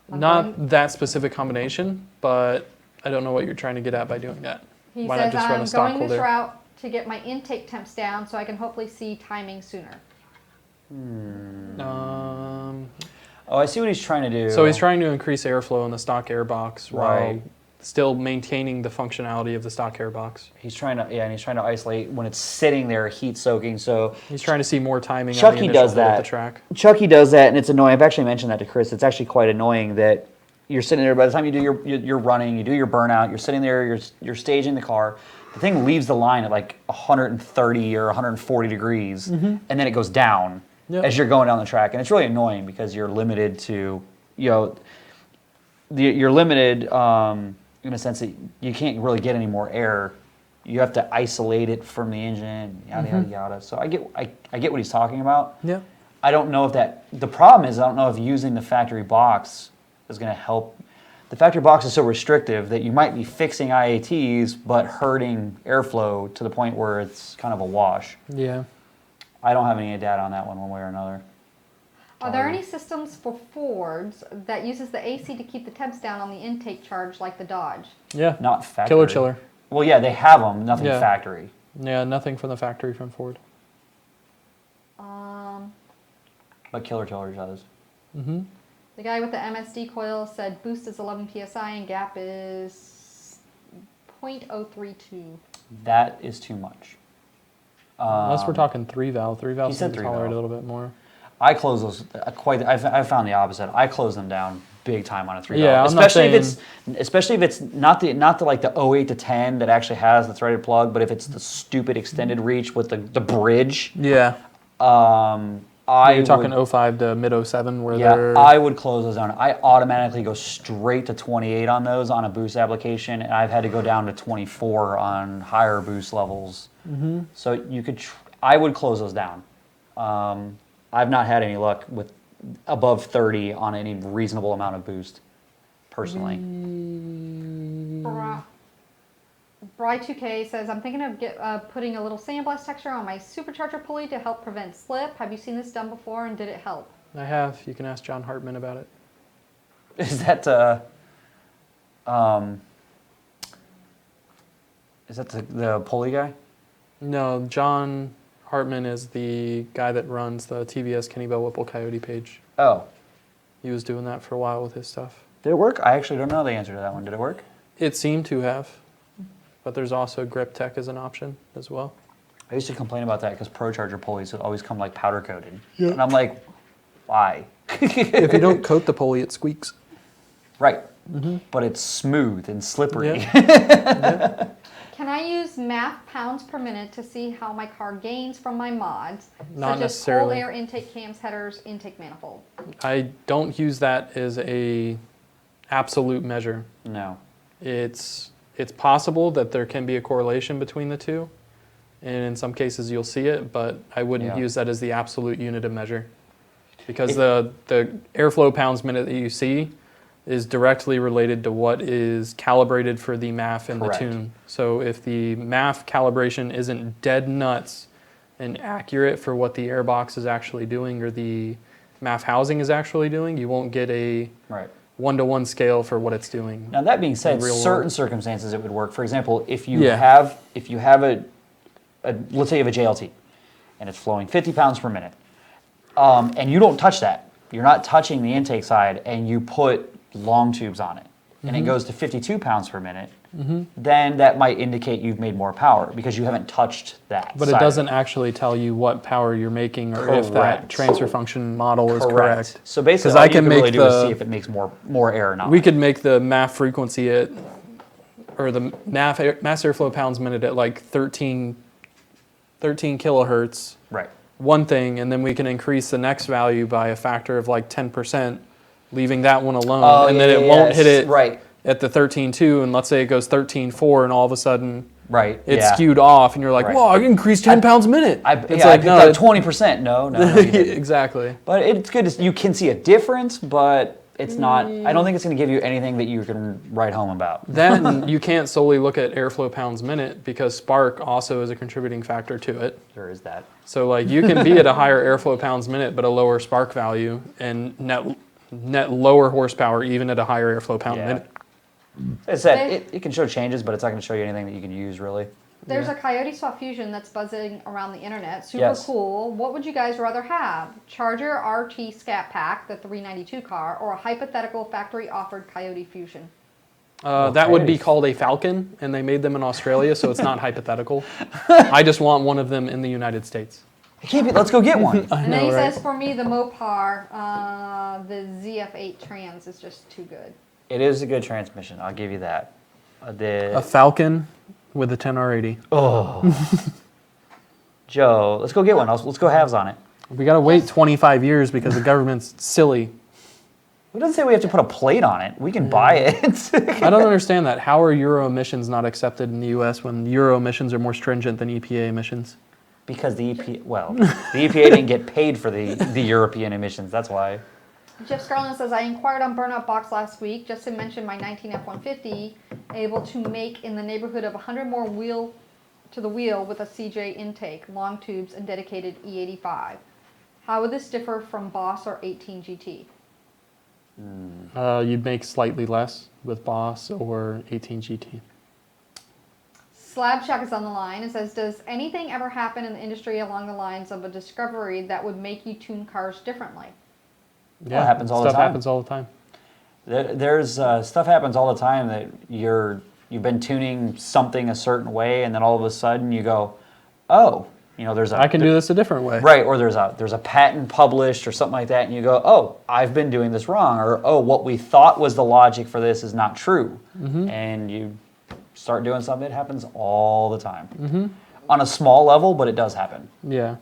Not that specific combination, but I don't know what you're trying to get at by doing that. He Why not says, just run a I'm stock going this holder? route to get my intake temps down so I can hopefully see timing sooner. Oh, I see what he's trying to do. So he's trying to increase airflow in the stock air box while Right. still maintaining the functionality of the stock air box. He's trying to, and he's trying to isolate when it's sitting there, heat soaking. So He's trying to see more timing on the Chucky initial does hit of that. the track. Chucky does that, and it's annoying. I've actually mentioned that to Chris. It's actually quite annoying that you're sitting there. By the time you do your running, you do your burnout. You're sitting there. You're staging the car. The thing leaves the line at like 130 or 140 degrees, and then it goes down Yep. as you're going down the track, and it's really annoying because you're limited to, you're limited in a sense that you can't really get any more air. You have to isolate it from the engine, yada yada yada. So I get what he's talking about. Yeah. I don't know if the problem is I don't know if using the factory box is going to help. The factory box is so restrictive that you might be fixing IATs but hurting airflow to the point where it's kind of a wash. Yeah. I don't have any data on that one way or another. Are there any systems for Fords that uses the AC to keep the temps down on the intake charge like the Dodge? Yeah. Not factory. Killer chiller. Well, yeah, they have them. Nothing Yeah. factory. Yeah, nothing from the factory from Ford. But killer chiller does. The guy with the MSD coil said boost is 11 psi and gap is 0.032. That is too much. Unless we're talking 3-valve. 3-valve He said seems to tolerate 3-valve. a little bit more. I close those I've found the opposite. I close them down big time on a 3-valve. Yeah, I'm not especially if it's not the like the 08 to 10 that actually has the threaded plug, but if it's the stupid extended reach with the bridge. Yeah. You're You're talking 05 to mid 07 where Yeah, they're... I would close those down. I automatically go straight to 28 on those on a boost application, and I've had to go down to 24 on higher boost levels. So you could, I would close those down. I've not had any luck with above 30 on any reasonable amount of boost, personally. Bry2K says, I'm thinking of putting a little sandblast texture on my supercharger pulley to help prevent slip. Have you seen this done before and did it help? I have. You can ask John Hartman about it. Is that the pulley guy? No, John Hartman is the guy that runs the TVS Kenny Bell Whipple Coyote page. Oh, He was doing that for a while with his stuff. did it work? I actually don't know the answer to that one. Did it work? It seemed to have, but there's also grip tech as an option as well. I used to complain about that because ProCharger pulleys would always come like powder coated, and I'm like, why? If you don't coat the pulley, it squeaks. Right. But it's smooth and slippery. Yeah. Can I use math pounds per minute to see how my car gains from my mods, Not such necessarily. as cold air intake cams, headers, intake manifold? I don't use that as a absolute measure. No. It's possible that there can be a correlation between the two, and in some cases you'll see it, but I wouldn't Yeah. use that as the absolute unit of measure, because the airflow pounds minute that you see is directly related to what is calibrated for the MAF and Correct. the tune. So if the MAF calibration isn't dead nuts and accurate for what the airbox is actually doing or the MAF housing is actually doing, you won't get a Right. one-to-one scale for what it's doing. Now that being said, In real certain world. circumstances it would work. For example, if you Yeah. have a let's say you have a JLT and it's flowing 50 pounds per minute, and you don't touch that. You're not touching the intake side, and you put long tubes on it, and it goes to 52 pounds per minute, then that might indicate you've made more power because you haven't touched that. But it doesn't actually tell you what power you're making or if that Correct. transfer function model is correct. So basically, 'Cause all I you can can really make do is the- see if it makes more air or not. We could make the MAF frequency or the mass airflow pounds minute at like 13 kilohertz, Right. one thing, and then we can increase the next value by a factor of like 10%, leaving that one alone, and then it won't hit it right. at the 13.2, and let's say it goes 13.4, and all of a sudden Right. it's yeah. skewed off, and you're like, Right. whoa, I increased 10 pounds a minute. I It's picked like, no, up 20%. No, you didn't. exactly. But it's good. You can see a difference, but it's not. I don't think it's going to give you anything that you can write home about. Then you can't solely look at airflow pounds minute because spark also is a contributing factor to it. There is that. So like you can be at a higher airflow pounds minute but a lower spark value and net lower horsepower even at a higher airflow pound Yeah. minute. It's that it can show changes, but it's not going to show you anything that you can use really. There's a Coyote Saw Fusion that's buzzing around the internet. Super Yes. cool. What would you guys rather have? Charger RT Scat Pack, the 392 car, or a hypothetical factory offered Coyote Fusion? That would be Okay. called a Falcon, and they made them in Australia, so it's not hypothetical. I just want one of them in the United States. It can't be. Let's go get one. And then he right? says, for me, the Mopar, the ZF8 Trans is just too good. It is a good transmission. I'll give you that. A Falcon with a 10R80. Joe, let's go get one. Let's go halves on it. We got to wait 25 years because the government's silly. It doesn't say we have to put a plate on it. We can buy it. I don't understand that. How are Euro emissions not accepted in the U.S. when Euro emissions are more stringent than EPA emissions? Because the EPA didn't get paid for the European emissions. That's why. Jeff Scarlett says, I inquired on Burnout Box last week just to mention my 19 F-150, able to make in the neighborhood of 100 more wheel to the wheel with a CJ intake, long tubes, and dedicated E85. How would this differ from Boss or 18 GT? You'd make slightly less with Boss or 18 GT. Slab Shack is on the line. It says, does anything ever happen in the industry along the lines of a discovery that would make you tune cars differently? Yeah, it happens all the stuff time. happens all the time. There's stuff happens all the time that you've been tuning something a certain way, and then all of a sudden you go, oh, there's I can do this a different way. right, or there's a patent published or something like that, and you go, oh, I've been doing this wrong, or oh, what we thought was the logic for this is not true, and you start doing something. It happens all the time, on a small level, but it does happen. Yeah.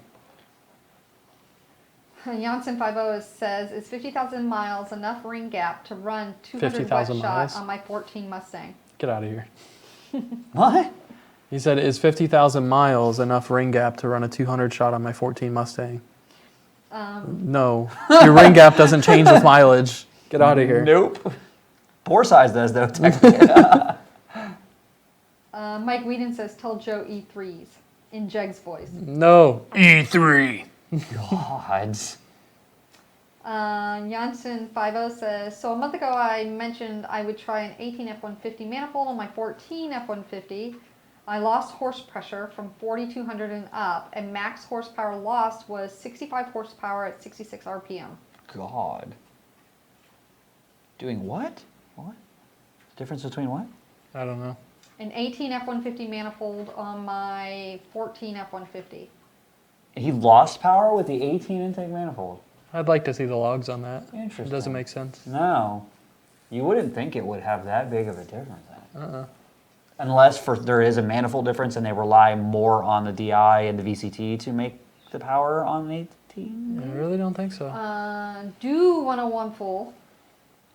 Janssen 50 says, is 50,000 miles enough ring gap to run 200 wet 50,000 shot miles? on my 14 Mustang? Get out of here. What? He said, is 50,000 miles enough ring gap to run a 200 shot on my 14 Mustang? No. Your ring gap doesn't change with mileage. Get out of here. Nope. Bore size does though. Technically. Mike Whedon says, tell Joe E3s in Jeg's voice. No. E3. God. Janssen 50 says, so a month ago I mentioned I would try an 18 F-150 manifold on my 14 F-150. I lost horse pressure from 4,200 and up, and max horsepower lost was 65 horsepower at 66 RPM. God. Doing what? What? Difference between what? I don't know. An 18 F-150 manifold on my 14 F-150. He lost power with the 18 intake manifold. I'd like to see the logs on that. Interesting. It doesn't make sense. No. You wouldn't think it would have that big of a difference. Unless there is a manifold difference and they rely more on the DI and the VCT to make the power on the 18. I really don't think so. Do 101 full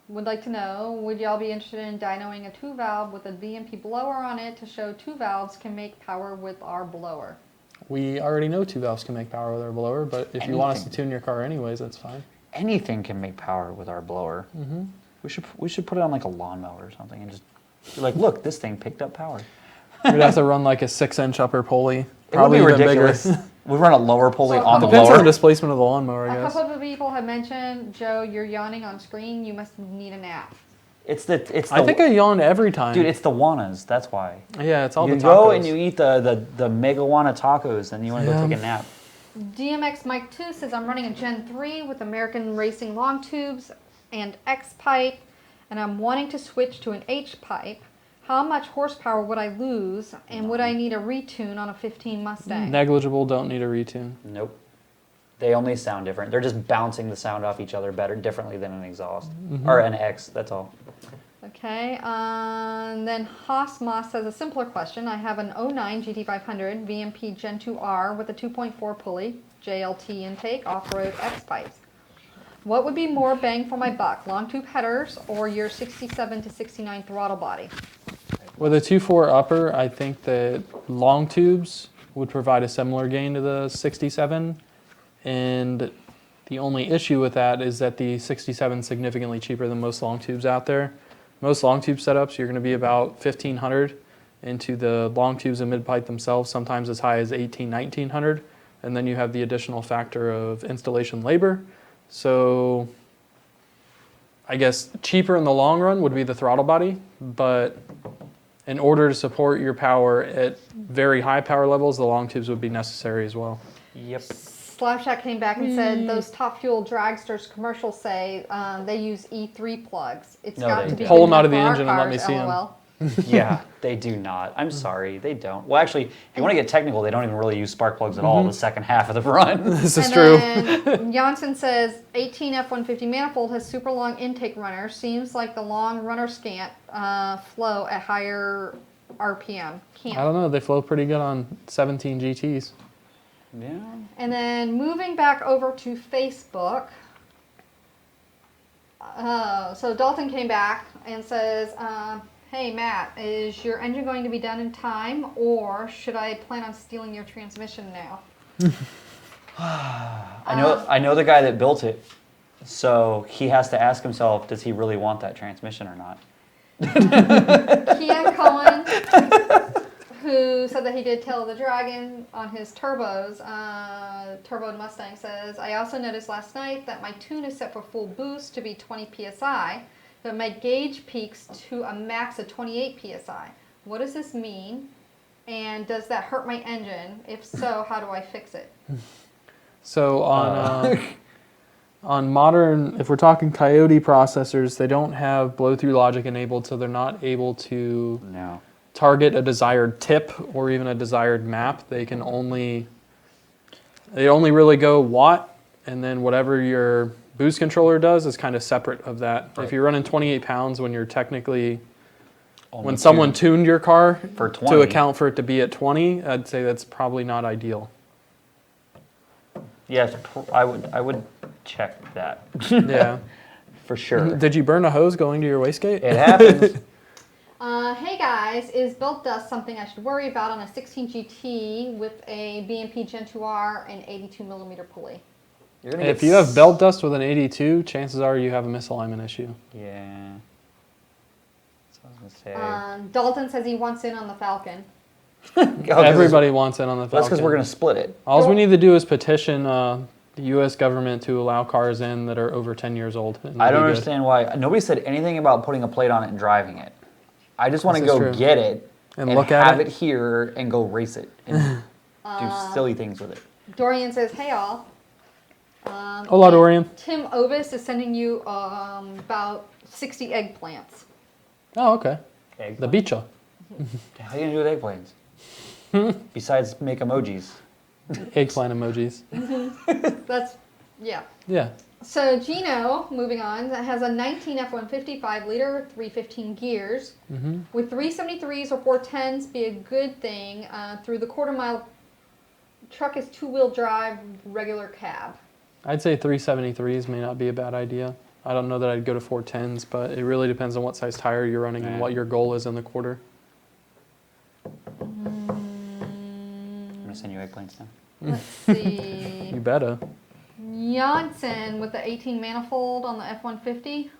would like to know, would y'all be interested in dynoing a 2-valve with a VMP blower on it to show 2 valves can make power with our blower? We already know 2 valves can make power with our blower, but if you want us to Anything. tune your car anyways, that's fine. Anything can make power with our blower. Mm-hmm. We should put it on like a lawnmower or something and just be like, look, this thing picked up power. We'd have to run like a 6-inch upper pulley. It would Probably be even ridiculous. bigger. We run a lower pulley So- on the Depends on the blower. displacement of the lawnmower, I A guess. couple of people have mentioned, Joe, you're yawning on screen. You must need a nap. It's the I think I yawn every time. dude, it's the Wanas. That's why. Yeah, it's all You the tacos. go and you eat the Mega Wana tacos, and you want to go take a nap. DMX Mike 2 says, I'm running a Gen 3 with American Racing long tubes and X pipe, and I'm wanting to switch to an H pipe. How much horsepower would I lose, and would I need a retune on a 15 Mustang? Negligible, don't need a retune. Nope. They only sound different. They're just bouncing the sound off each other differently than an exhaust. Or an X, that's all. Okay, and then Haas Moss has a simpler question. I have an 09 GT500 VMP Gen 2R with a 2.4 pulley, JLT intake, off-road X pipes. What would be more bang for my buck, long tube headers or your 67 to 69 throttle body? With a 2.4 upper, I think that long tubes would provide a similar gain to the 67. And the only issue with that is that the 67 is significantly cheaper than most long tubes out there. Most long tube setups, you're going to be about $1,500 into the long tubes and mid pipe themselves, sometimes as high as $1,800, $1,900. And then you have the additional factor of installation labor. So I guess cheaper in the long run would be the throttle body, but in order to support your power at very high power levels, the long tubes would be necessary as well. Yep. Slapshot came back and said those Top Fuel dragsters commercials say they use E3 plugs. It's No, got they to be don't. Pull good them out enough of the for our engine and let me cars, see 'em. LOL. Yeah, they do not. I'm sorry, they don't. Well, actually, if you want to get technical, they don't even really use spark plugs at all the second half of the run. This is And true. then Janssen says 18 F-150 manifold has super long intake runner. Seems like the long runner scant flow at higher RPM. Can't. I don't know, they flow pretty good on 17 GTs. Yeah. And then moving back over to Facebook. So Dalton came back and says, hey Matt, is your engine going to be done in time, or should I plan on stealing your transmission now? I know the guy that built it, so he has to ask himself, does he really want that transmission or not? Kian Cohen, who said that he did Tail of the Dragon on his turbos, turboed Mustang, says, I also noticed last night that my tune is set for full boost to be 20 psi, but my gauge peaks to a max of 28 psi. What does this mean? And does that hurt my engine? If so, how do I fix it? So on modern, if we're talking Coyote processors, they don't have blow-through logic enabled, so they're not able to No. target a desired tip or even a desired map. They only really go watt, and then whatever your boost controller does is kind of separate of that. Right. If you're running 28 pounds when you're technically, Only when someone tuned your car for to 20. account for it to be at 20, I'd say that's probably not ideal. Yes, I would check that. Yeah. For sure. Did you burn a hose going to your wastegate? It happens. Hey guys, is belt dust something I should worry about on a 16 GT with a BMP Gen 2R and 82 millimeter pulley? You're gonna If get you have belt dust with an 82, chances are you have a misalignment issue. Yeah. That's what I was gonna say. Dalton says he wants in on the Falcon. Everybody wants in on the Falcon. That's because we're gonna split it. All we need to do is petition the U.S. government to allow cars in that are over 10 years old. and I they'll don't be good. understand why nobody said anything about putting a plate on it and driving it. I just want to This is go true. get it And look at have it. it here and go race it and do silly things with it. Dorian says, hey all. Hola, Dorian. Tim Ovis is sending you about 60 eggplants. Oh, okay. Egg. The bicho. How are you gonna do with eggplants? Besides make emojis. Eggplant emojis. That's, yeah. Yeah. So Gino, moving on, has a 19 F-150 5-liter, 315 gears. Would 373s or 410s be a good thing through the quarter-mile? Truck is two-wheel drive, regular cab. I'd say 373s may not be a bad idea. I don't know that I'd go to 410s, but it really depends on what size tire you're running and what your goal is in the quarter. I'm gonna send you eggplants now. Let's see. You better. Janssen with the 18 manifold on the F-150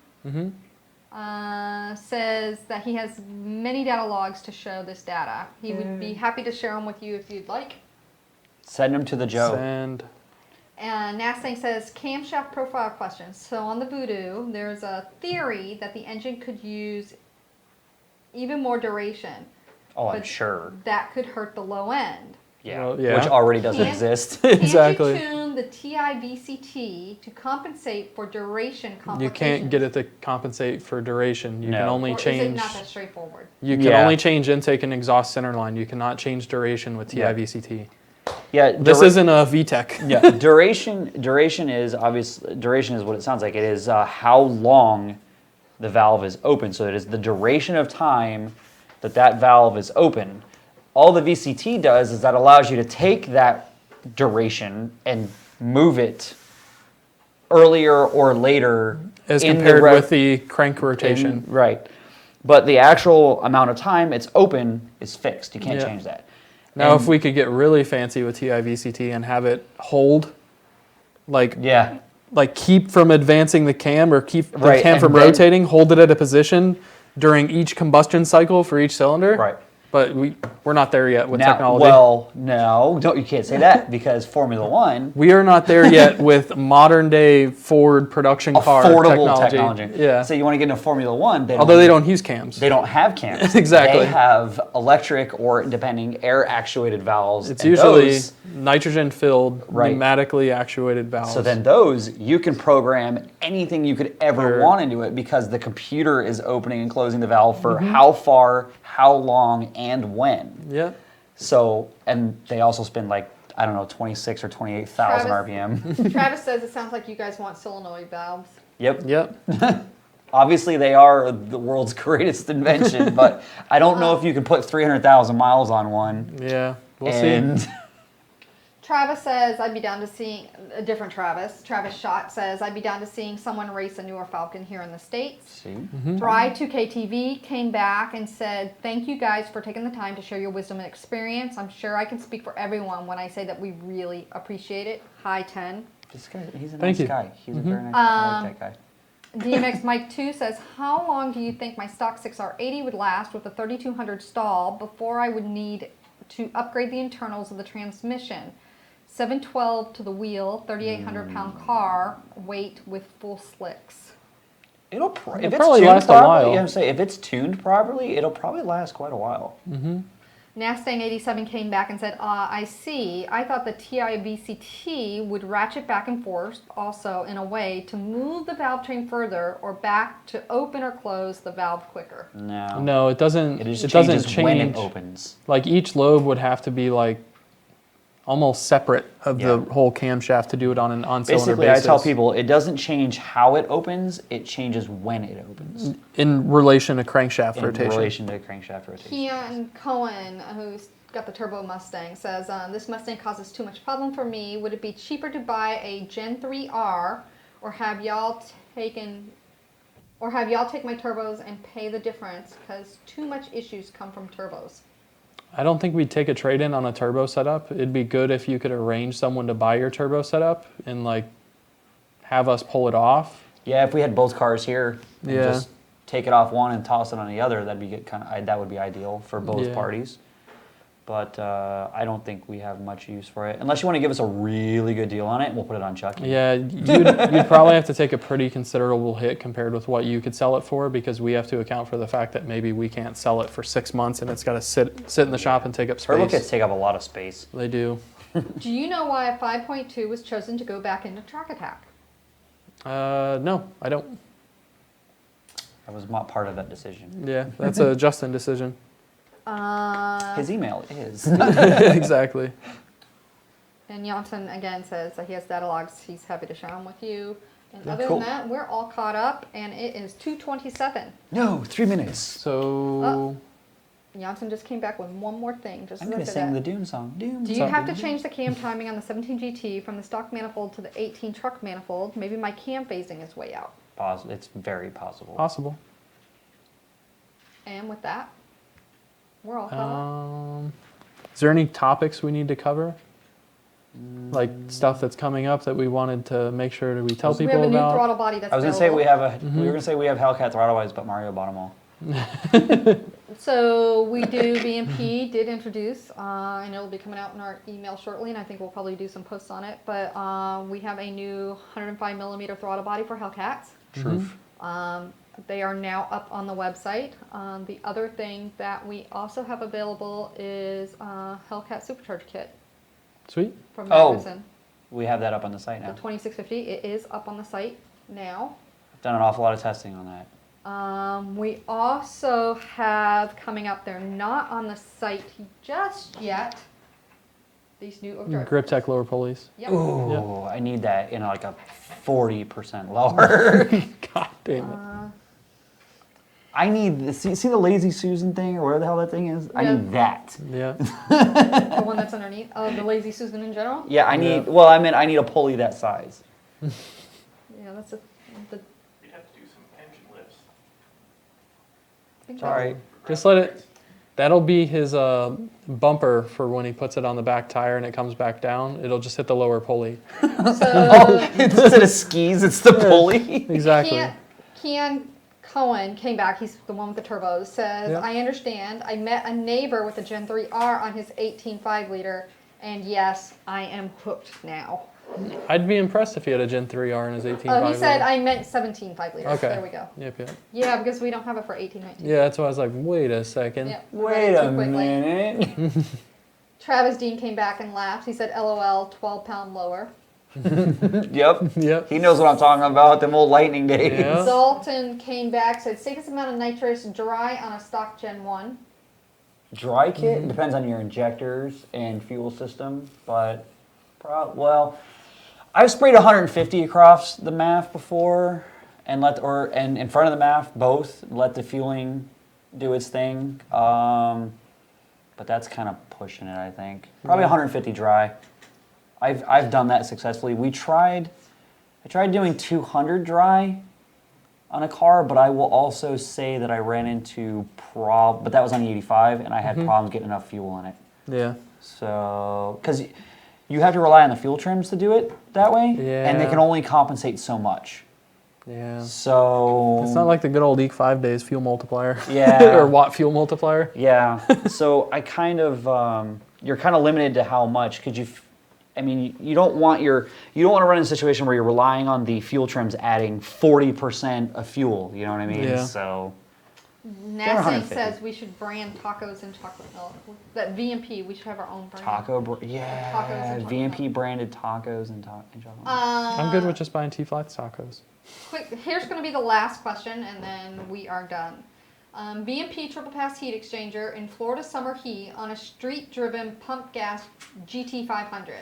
says that he has many data logs to show this data. He would be happy to share them with you if you'd like. Send them to the Joe. Send. And Nastang says, camshaft profile questions. So on the Voodoo, there's a theory that the engine could use even more duration. Oh, I'm But sure. That could hurt the low end. Yeah, Well, yeah. which already doesn't Can't- exist. Exactly. Can't you tune the TIVCT to compensate for duration You complications? can't get it to compensate for duration. You can No. only Or is change. it not that straightforward? You can Yeah. only change intake and exhaust center line. You cannot change duration with Yeah. TIVCT. Yeah, This isn't a VTEC. yeah, duration is obviously duration is what it sounds like. It is how long the valve is open. So it is the duration of time that valve is open. All the VCT does is that allows you to take that duration and move it earlier or later As in compared the with the crank rotation. right. But the actual amount of time it's open is fixed. You can't Yeah. change that. Now, And- if we could get really fancy with TIVCT and have it hold, like yeah. keep from advancing the cam or keep the Right, cam and from then- rotating, hold it at a position during each combustion cycle for each cylinder. Right. But we're not there yet with Now, technology. well, no, you can't say that because Formula One, We are not there yet with modern day Ford production car affordable technology. Yeah. So you want to get into Formula One, Although they don't use cams. They don't have cams. Exactly. They have electric or, depending, air actuated valves. It's and usually those- nitrogen filled, Right. pneumatically actuated valves. so then those you can program anything you could ever Sure. want into it because the computer is opening and closing the valve for Mm-hmm. how far, how long, and when. Yeah. So, and they also spend like, I don't know, 26 or 28,000 Travis- RPM. Travis says it sounds like you guys want solenoid valves. Yep. Yep. Obviously, they are the world's greatest invention, but I don't know if you can put 300,000 miles on one. Yeah. We'll and see. Travis says I'd be down to seeing a different Travis. Travis Schott says I'd be down to seeing someone race a newer Falcon here in the States. See? Dry 2KTV came back and said, thank you guys for taking the time to share your wisdom and experience. I'm sure I can speak for everyone when I say that we really appreciate it. Hi, 10. This guy, he's a Thank nice you. guy. He's a very nice guy. I like that guy. DMX Mike 2 says, how long do you think my stock 6R80 would last with a 3200 stall before I would need to upgrade the internals of the transmission? 712 to the wheel, 3,800 pound car, weight with full slicks. It'll It'll if probably it's tuned last a properly, while. yeah, I'm saying if it's tuned properly, it'll probably last quite a while. Nastang 87 came back and said, I see. I thought the TIVCT would ratchet back and forth also in a way to move the valve train further or back to open or close the valve quicker. No. No, it doesn't. It just It doesn't changes when it change. opens. Like each lobe would have to be like almost separate of the Yeah. whole camshaft to do it on an on-cylinder Basically, basis. I tell people it doesn't change how it opens; it changes when it opens in relation to crankshaft in rotation. relation to crankshaft rotation. Keon Cohen, who's got the turbo Mustang, says, this Mustang causes too much problem for me. Would it be cheaper to buy a Gen 3R or have y'all take my turbos and pay the difference because too much issues come from turbos? I don't think we'd take a trade-in on a turbo setup. It'd be good if you could arrange someone to buy your turbo setup and like have us pull it off. Yeah, if we had both cars here, and Yeah. just take it off one and toss it on the other, that'd be good, that would be ideal for both Yeah. parties. But I don't think we have much use for it. Unless you want to give us a really good deal on it, we'll put it on Chucky. Yeah, you'd probably have to take a pretty considerable hit compared with what you could sell it for because we have to account for the fact that maybe we can't sell it for 6 months and it's got to sit in the shop and take up Turbo kits space. take up a lot of space. They do. Do you know why a 5.2 was chosen to go back into Track Attack? No, I don't. I was not part of that decision. Yeah, that's a Justin decision. His email is. Exactly. And Janssen again says that he has data logs. He's happy to share them with you. And Yeah, other cool. than that, we're all caught up, and it is 2:27. No, 3 minutes. So, Janssen just came back with one more thing. Just I'm as I going to said sing that. the Dune song. Dune Do you song. have to change the cam timing on the 17 GT from the stock manifold to the 18 truck manifold? Maybe my cam phasing is way out. It's very possible. possible. And with that, we're all caught up. Is there any topics we need to cover? Like stuff that's coming up that we wanted to make sure that we tell We people have a new about? throttle body that's I was going to say available. we were going to say we have Hellcat throttle wise, but Mario bought them all. So we do, BMP did introduce, and it'll be coming out in our email shortly, and I think we'll probably do some posts on it, but we have a new 105 millimeter throttle body for Hellcats. Truth. They are now up on the website. The other thing that we also have available is Hellcat Supercharger kit Sweet. from Oh. Magnuson. We have that up on the site The now. 2650, it is up on the site now. I've done an awful lot of testing on that. We also have coming up, they're not on the site just yet, these new overdrive. Grip Tech lower pulleys. Yep. Ooh, I need that in like a 40% lower. God damn it. I need, see the Lazy Susan thing or whatever the hell that thing is? I Yeah. need that. Yeah. The one that's underneath. Oh, the Lazy Susan in general? Yeah, I need, Yeah. well, I mean, I need a pulley that size. Yeah, that's the You'd have to do some engine lifts. I think Sorry. Just let it. That'll be his bumper for when he puts it on the back tire and it comes back down. It'll just hit the lower pulley. So, Instead of skis, it's the pulley. Exactly. Kean Cohen came back, he's the one with the turbos, says, Yep. I understand. I met a neighbor with a Gen 3R on his 18.5 liter, and yes, I am hooked now. I'd be impressed if he had a Gen 3R in his 18.5. Oh, he said I meant 17.5 liters. Okay. There we go. Yep, yep. Yeah, because we don't have it for 18.19. Yeah, that's why I was like, wait a second. Yep. Wait a Too quickly. minute. Travis Dean came back and laughed. He said, LOL, 12-pound lower. Yep. Yep. He knows what I'm talking about, them old lightning days. Yeah. Zoltan came back, said, safest amount of nitrous dry on a stock Gen 1. Dry kit depends on your injectors and fuel system, but well, I've sprayed 150 across the MAF before, and and in front of the MAF both. Let the fueling do its thing, but that's kind of pushing it. I think probably 150 dry. I've done that successfully. I tried doing 200 dry on a car, but I will also say that I ran into but that was on the 85, and I had problems getting enough fuel in it. Yeah. So, because you have to rely on the fuel trims to do it that way, and they Yeah. can only compensate so much. Yeah. So It's not like the good old EEC 5 days fuel multiplier. Yeah. Or watt fuel multiplier. yeah. So I kind of you're kind of limited to how much because you don't want to run in a situation where you're relying on the fuel trims adding 40% of fuel. You know what I mean? Yeah. So Nasty 150. says we should brand tacos and chocolate milk. That VMP, we should have our own brand. tacos and VMP branded tacos and chocolate. I'm good with just buying T-Flights tacos. Quick, here's going to be the last question, and then we are done. VMP triple pass heat exchanger in Florida summer heat on a street-driven pump gas GT500.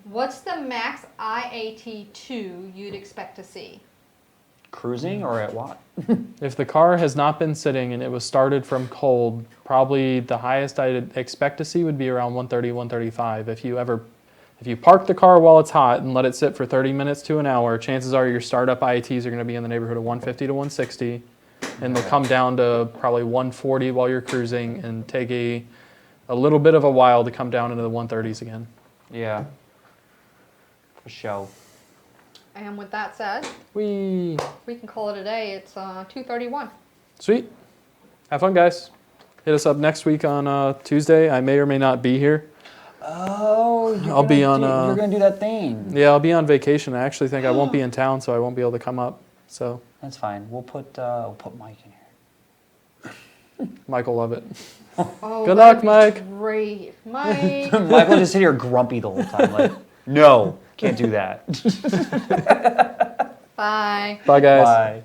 What's the max IAT2 you'd expect to see? Cruising or at what? If the car has not been sitting and it was started from cold, probably the highest I'd expect to see would be around 130, 135. If you park the car while it's hot and let it sit for 30 minutes to an hour, chances are your startup IATs are going to be in the neighborhood of 150 to 160, and they'll come down to probably 140 while you're cruising and take a little bit of a while to come down into the 130s again. Yeah. For sure. And with that said, We we can call it a day. It's 2:31. Sweet. Have fun, guys. Hit us up next week on Tuesday. I may or may not be here. Oh, I'll be on, You're gonna do that thing. Yeah, I'll be on vacation. I actually think I won't be in town, so I won't be able to come up. So That's fine. We'll put Mike in here. Mike will love it. Oh, Good that'd luck, be Mike. Great, Mike. Mike will just sit here grumpy the whole time, like, no, can't do that. Bye. Bye, guys. Bye.